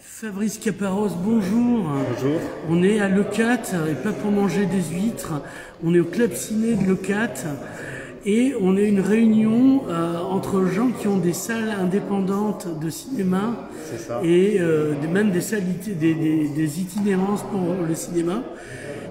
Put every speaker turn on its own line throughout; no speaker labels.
Fabrice Caparros, bonjour.
Bonjour.
On est à Leucate, et pas pour manger des huîtres. On est au club ciné de Leucate et on est une réunion entre gens qui ont des salles indépendantes de cinéma et même des salles des itinérances pour le cinéma.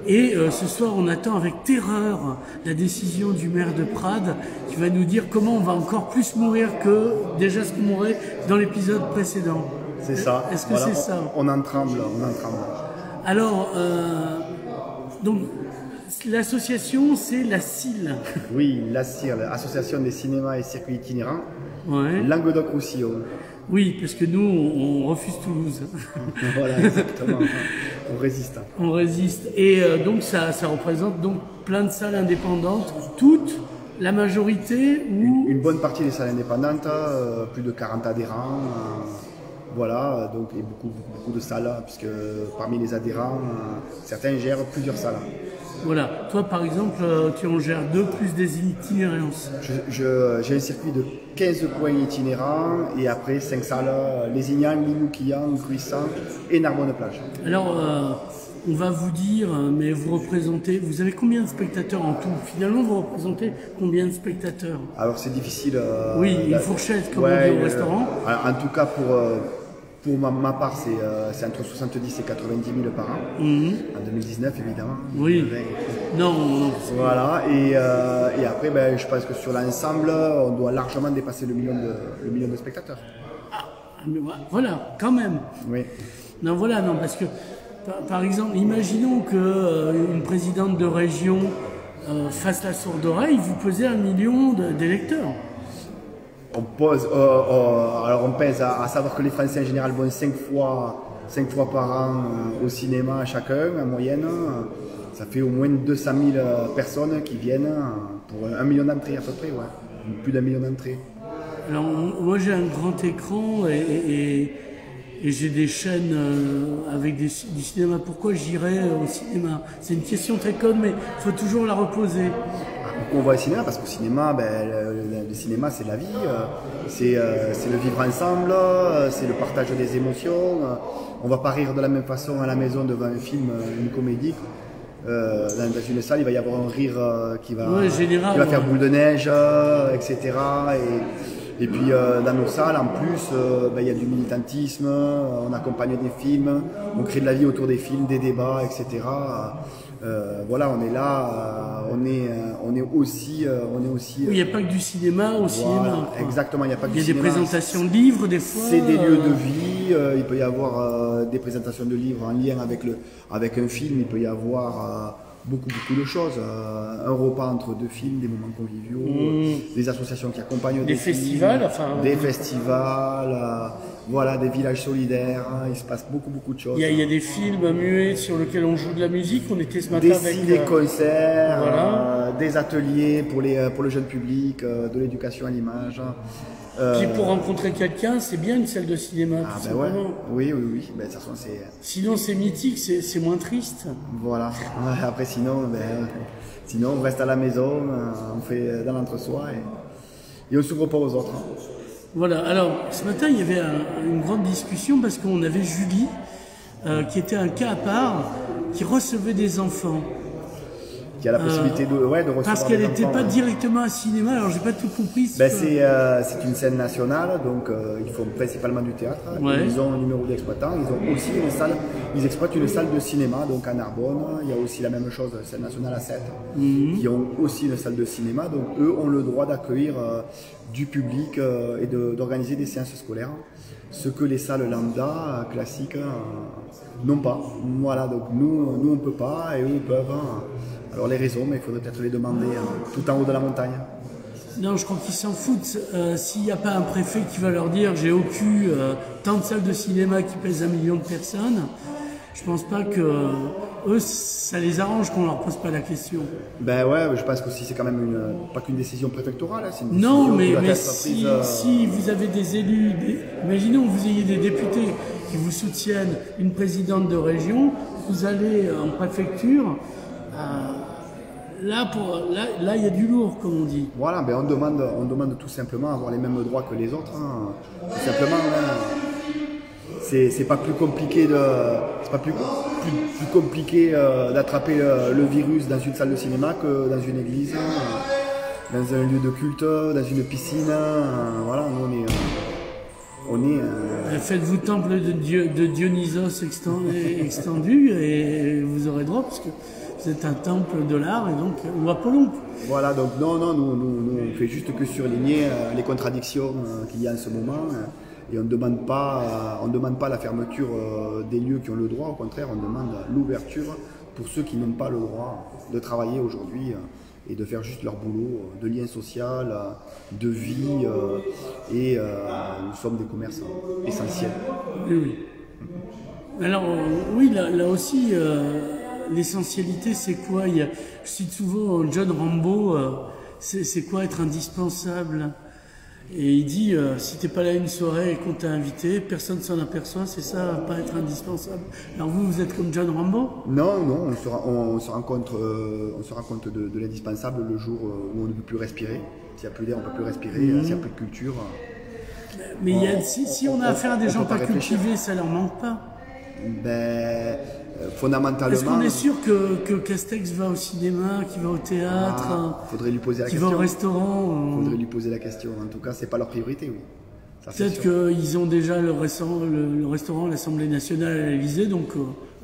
Et ce soir, on attend avec terreur la décision du maire de Prades qui va nous dire comment on va encore plus mourir que déjà ce qu'on mourait dans l'épisode précédent.
C'est ça.
Est-ce que c'est ça?
On en tremble, on en tremble.
Alors, donc, l'association, c'est la CIL.
Oui, la CIR, l'Association des cinémas et circuits itinérants,
Ouais.
Languedoc-Roussillon.
Oui, parce que nous, on refuse Toulouse.
Voilà, exactement. On résiste.
On résiste. Et donc, ça représente donc plein de salles indépendantes, toutes, la majorité ou...
Une bonne partie des salles indépendantes, plus de 40 adhérents. Voilà, donc et beaucoup de salles, puisque parmi les adhérents, certains gèrent plusieurs salles.
Voilà. Toi, par exemple, tu en gères deux plus des itinérances.
J'ai un circuit de 15 coins itinérants et après 5 salles, Lézignan, Limoux-Quillan, Gruissant et Narbonne-Plage.
Alors, on va vous dire, mais vous avez combien de spectateurs en tout? Finalement, vous représentez combien de spectateurs?
Alors c'est difficile.
Oui, une fourchette, comme on dit au restaurant.
En tout cas, pour ma part, c'est entre 70 et 90 000 par an. En 2019, évidemment.
Oui. Non.
Voilà. Et après, je pense que sur l'ensemble, on doit largement dépasser le million de spectateurs.
Mais voilà, quand même.
Oui.
Non, voilà, non, parce que, par exemple, imaginons qu'une présidente de région fasse la sourde oreille, vous pesez 1 million d'électeurs.
Alors on pèse à savoir que les Français en général vont 5 fois par an au cinéma chacun en moyenne. Ça fait au moins 200 000 personnes qui viennent pour 1 million d'entrées à peu près, ouais. Plus d'1 million d'entrées.
Alors moi j'ai un grand écran et j'ai des chaînes avec du cinéma. Pourquoi j'irais au cinéma? C'est une question très conne, mais il faut toujours la reposer.
Pourquoi on va au cinéma? Parce qu'au cinéma, le cinéma c'est la vie, c'est le vivre ensemble, c'est le partage des émotions. On va pas rire de la même façon à la maison devant un film, une comédie. Dans une salle, il va y avoir un rire qui va faire boule de neige, etc. Et puis dans nos salles, en plus, il y a du militantisme, on accompagne des films, on crée de la vie autour des films, des débats, etc. Voilà, on est là, on est aussi.
Il n'y a pas que du cinéma au cinéma.
Exactement, il n'y a pas que du
cinéma. Il y a des présentations de livres, des fois.
C'est des lieux de vie, il peut y avoir des présentations de livres en lien avec un film, il peut y avoir beaucoup de choses. Un repas entre deux films, des moments conviviaux, des associations qui accompagnent
des festivals,
films, des festivals, voilà, des villages solidaires. Il se passe beaucoup de choses.
Il y a des films muets sur lesquels on joue de la musique. On était ce matin avec
des concerts, voilà. Des ateliers pour le jeune public, de l'éducation à l'image.
Puis pour rencontrer quelqu'un, c'est bien une salle de cinéma.
Ouais. Oui. De toute façon,
sinon c'est mythique, c'est moins triste.
Voilà. Après sinon on reste à la maison, on fait dans l'entre-soi et on s'ouvre pas aux autres.
Voilà. Alors ce matin il y avait une grande discussion parce qu'on avait Julie qui était un cas à part, qui recevait des enfants.
Qui a la possibilité de recevoir.
Parce qu'elle n'était pas directement à cinéma, alors j'ai pas tout compris.
C'est une scène nationale, donc ils font principalement du théâtre.
Ouais.
Ils ont un numéro d'exploitant, ils ont aussi une salle, ils exploitent une salle de cinéma, donc à Narbonne. Il y a aussi la même chose, scène nationale à 7, qui ont aussi une salle de cinéma, donc eux ont le droit d'accueillir du public et d'organiser des séances scolaires. Ce que les salles lambda classiques n'ont pas. Voilà, donc nous on peut pas et eux peuvent. Alors les raisons, mais il faudrait peut-être les demander tout en haut de la montagne.
Non, je crois qu'ils s'en foutent. S'il n'y a pas un préfet qui va leur dire j'ai occupé tant de salles de cinéma qui pèsent 1 million de personnes, je pense pas que eux, ça les arrange qu'on leur pose pas la question.
Je pense que c'est quand même pas qu'une décision préfectorale. C'est une décision
non, mais si vous avez des élus, imaginons que vous ayez des députés qui vous soutiennent, une présidente de région, vous allez en préfecture. Là, il y a du lourd, comme on dit.
Voilà, on demande tout simplement à avoir les mêmes droits que les autres. Tout simplement, c'est pas plus compliqué plus compliqué d'attraper le virus dans une salle de cinéma que dans une église, dans un lieu de culte, dans une piscine. Voilà, nous,
faites-vous temple de Dionysos extendu et vous aurez droit parce que vous êtes un temple de l'art et donc ou Apollon.
Voilà, donc non, nous on fait juste que surligner les contradictions qu'il y a en ce moment. Et on ne demande pas la fermeture des lieux qui ont le droit, au contraire, on demande l'ouverture pour ceux qui n'ont pas le droit de travailler aujourd'hui et de faire juste leur boulot, de lien social, de vie, et nous sommes des commerces essentiels.
Oui. Alors oui, là aussi, l'essentialité c'est quoi? Je cite souvent John Rambo, c'est quoi être indispensable? Et il dit, si t'es pas là une soirée et qu'on t'a invité, personne s'en aperçoit, c'est ça, pas être indispensable. Alors vous êtes comme John Rambo?
Non, on se rend compte de l'indispensable le jour où on ne peut plus respirer. S'il n'y a plus d'air, on ne peut plus respirer. S'il n'y a plus de culture.
Mais si on a affaire à des gens pas cultivés, ça leur manque pas?
Fondamentalement.
Est-ce qu'on est sûr que Castex va au cinéma, qu'il va au théâtre,
faudrait lui poser la
qu'il
question.
va au restaurant?
Faudrait lui poser la question. En tout cas, c'est pas leur priorité, oui.
Peut-être qu'ils ont déjà le restaurant à l'Assemblée nationale à l'Élysée, donc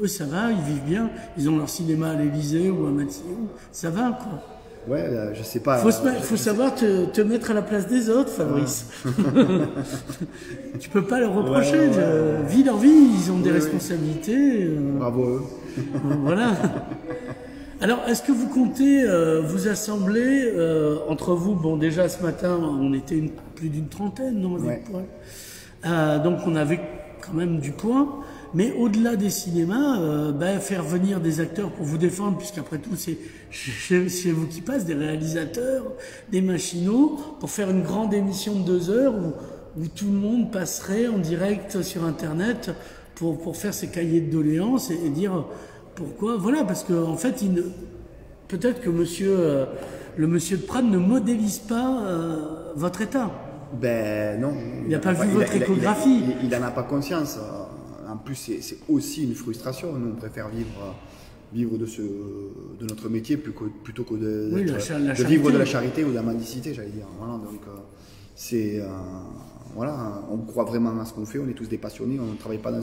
eux ça va, ils vivent bien. Ils ont leur cinéma à l'Élysée ou à Matignon, ça va quoi.
Ouais, je sais pas.
Faut savoir te mettre à la place des autres, Fabrice. Tu peux pas leur reprocher. Vie leur vie, ils ont des responsabilités.
Bravo eux.
Voilà. Alors, est-ce que vous comptez vous assembler entre vous? Bon, déjà ce matin, on était plus d'une trentaine, non, avec Poil. Donc, on avait quand même du poids. Mais au-delà des cinémas, faire venir des acteurs pour vous défendre, puisqu'après tout, c'est chez vous qui passe, des réalisateurs, des machinaux, pour faire une grande émission de 2 heures où tout le monde passerait en direct sur Internet pour faire ses cahiers de doléances et dire pourquoi. Voilà, parce que en fait, peut-être que le monsieur de Prades ne modélise pas votre état.
Non.
Il n'a pas vu votre échographie.
Il n'en a pas conscience. En plus, c'est aussi une frustration. Nous, on préfère vivre de notre métier plutôt que de vivre de la charité ou de la mendicité, j'allais dire. Voilà, donc on croit vraiment à ce qu'on fait. On est tous des passionnés. On ne travaille pas dans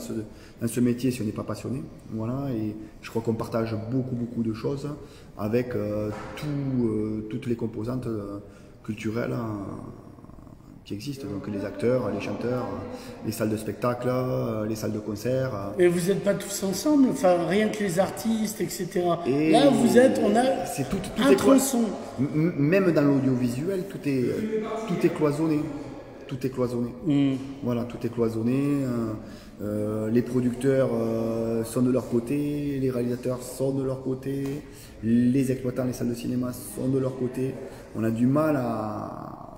ce métier si on n'est pas passionné. Voilà, et je crois qu'on partage beaucoup de choses avec toutes les composantes culturelles qui existent, donc les acteurs, les chanteurs, les salles de spectacle, les salles de concert.
Et vous n'êtes pas tous ensemble, enfin rien que les artistes, etc. Et là vous êtes, on a un tronçon.
Même dans l'audiovisuel, tout est cloisonné. Tout est cloisonné. Voilà, tout est cloisonné. Les producteurs sont de leur côté, les réalisateurs sont de leur côté, les exploitants, les salles de cinéma sont de leur côté. On a du mal à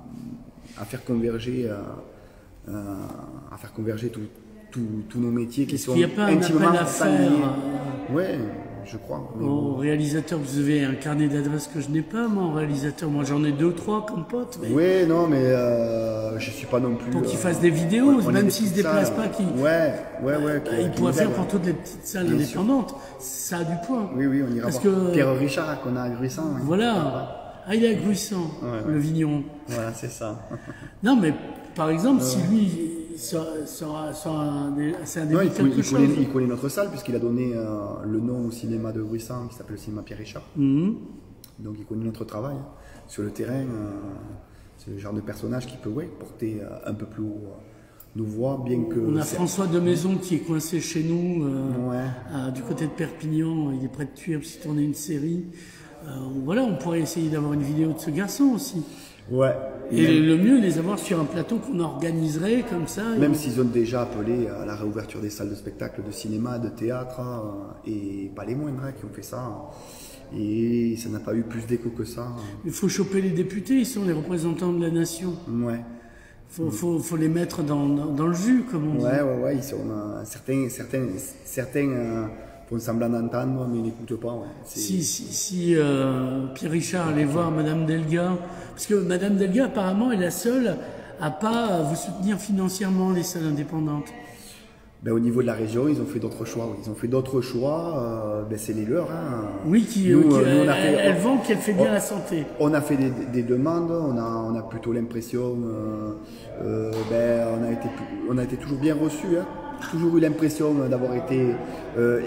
faire converger tous nos métiers qui sont intimement liés. Ouais, je crois.
Au réalisateur, vous avez un carnet d'adresses que je n'ai pas, moi, en réalisateur. Moi, j'en ai 2 ou 3 comme potes. Mais...
Oui, non, mais je suis pas non plus.
Pour qu'ils fassent des vidéos, même s'ils se déplacent pas,
ils
pourraient faire pour toutes les petites salles indépendantes. Ça a du poids.
Oui, on ira voir. Pierre Richard, qu'on a à Gruissant.
Voilà. Ah, il est à Gruissant, le vigneron.
Voilà, c'est ça.
Non, mais par exemple, si lui c'est un début de quelque chose.
Il connaît notre salle, puisqu'il a donné le nom au cinéma de Gruissant, qui s'appelle le cinéma Pierre Richard. Donc il connaît notre travail sur le terrain. C'est le genre de personnage qui peut porter un peu plus haut nos voix, bien que...
On a François de Maison qui est coincé chez nous, du côté de Perpignan. Il est près de Tuire, parce qu'il tournait une série. Voilà, on pourrait essayer d'avoir une vidéo de ce garçon aussi.
Ouais.
Et le mieux, les avoir sur un plateau qu'on organiserait comme ça.
Même s'ils ont déjà appelé à la réouverture des salles de spectacle, de cinéma, de théâtre, et pas les moindres qui ont fait ça. Et ça n'a pas eu plus d'écho que ça.
Il faut choper les députés, ils sont les représentants de la nation.
Ouais.
Faut les mettre dans le jus, comme on dit.
Ouais, ils sont certains font semblant d'entendre, mais ils n'écoutent pas. Ouais.
Si Pierre Richard allait voir Madame Delga, parce que Madame Delga apparemment est la seule à pas vous soutenir financièrement les salles indépendantes.
Ben, au niveau de la région, ils ont fait d'autres choix. Ils ont fait d'autres choix, ben, c'est les leurs. Hein.
Oui, elles vont qu'elle fait bien la santé.
On a fait des demandes, on a plutôt l'impression, ben, on a été toujours bien reçus. Hein. Toujours eu l'impression d'avoir été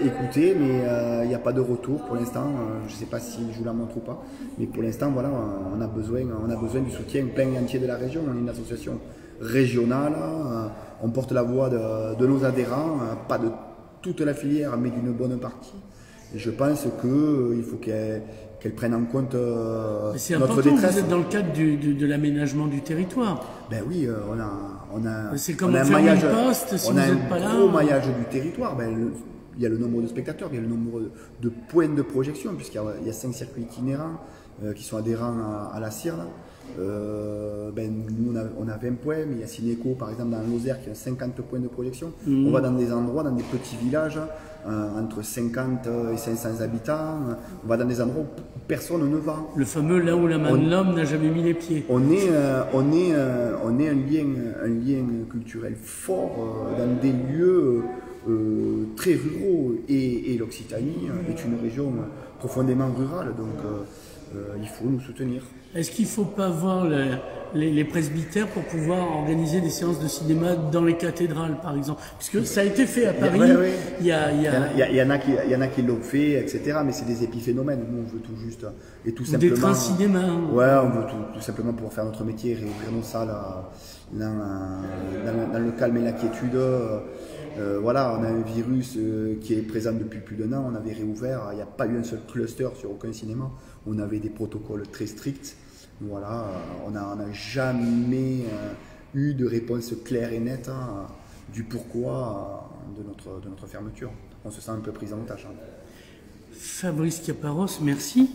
écouté, mais il n'y a pas de retour pour l'instant. Je ne sais pas si je vous la montre ou pas, mais pour l'instant, voilà, on a besoin du soutien plein et entier de la région. On est une association régionale, on porte la voix de nos adhérents, pas de toute la filière, mais d'une bonne partie. Et je pense qu'il faut qu'elle prenne en compte notre détresse.
Vous êtes dans le cadre de l'aménagement du territoire.
Ben oui, on a un gros maillage du territoire. Ben, il y a le nombre de spectateurs, il y a le nombre de points de projection, puisqu'il y a 5 circuits itinérants qui sont adhérents à la CIR. Ben, nous, on a 20 points, mais il y a Cinéco, par exemple, dans Lozère, qui a 50 points de projection. On va dans des endroits, dans des petits villages, entre 50 et 500 habitants. On va dans des endroits où personne ne va.
Le fameux là où la main de l'homme n'a jamais mis les pieds.
On est un lien culturel fort dans des lieux très ruraux. Et l'Occitanie est une région profondément rurale, donc il faut nous soutenir.
Est-ce qu'il ne faut pas voir les presbytères pour pouvoir organiser des séances de cinéma dans les cathédrales, par exemple? Puisque ça a été fait à Paris.
Il y en a qui l'ont fait, etc. Mais c'est des épiphénomènes. Nous, on veut tout juste et tout simplement.
Des trains cinéma.
Ouais, on veut tout simplement pouvoir faire notre métier, réouvrir nos salles dans le calme et la quiétude. Voilà, on a un virus qui est présent depuis plus d'1 an. On avait réouvert. Il n'y a pas eu un seul cluster sur aucun cinéma. On avait des protocoles très stricts. Voilà, on n'a jamais eu de réponse claire et nette du pourquoi de notre fermeture. On se sent un peu pris en otage.
Fabrice Caparros, merci.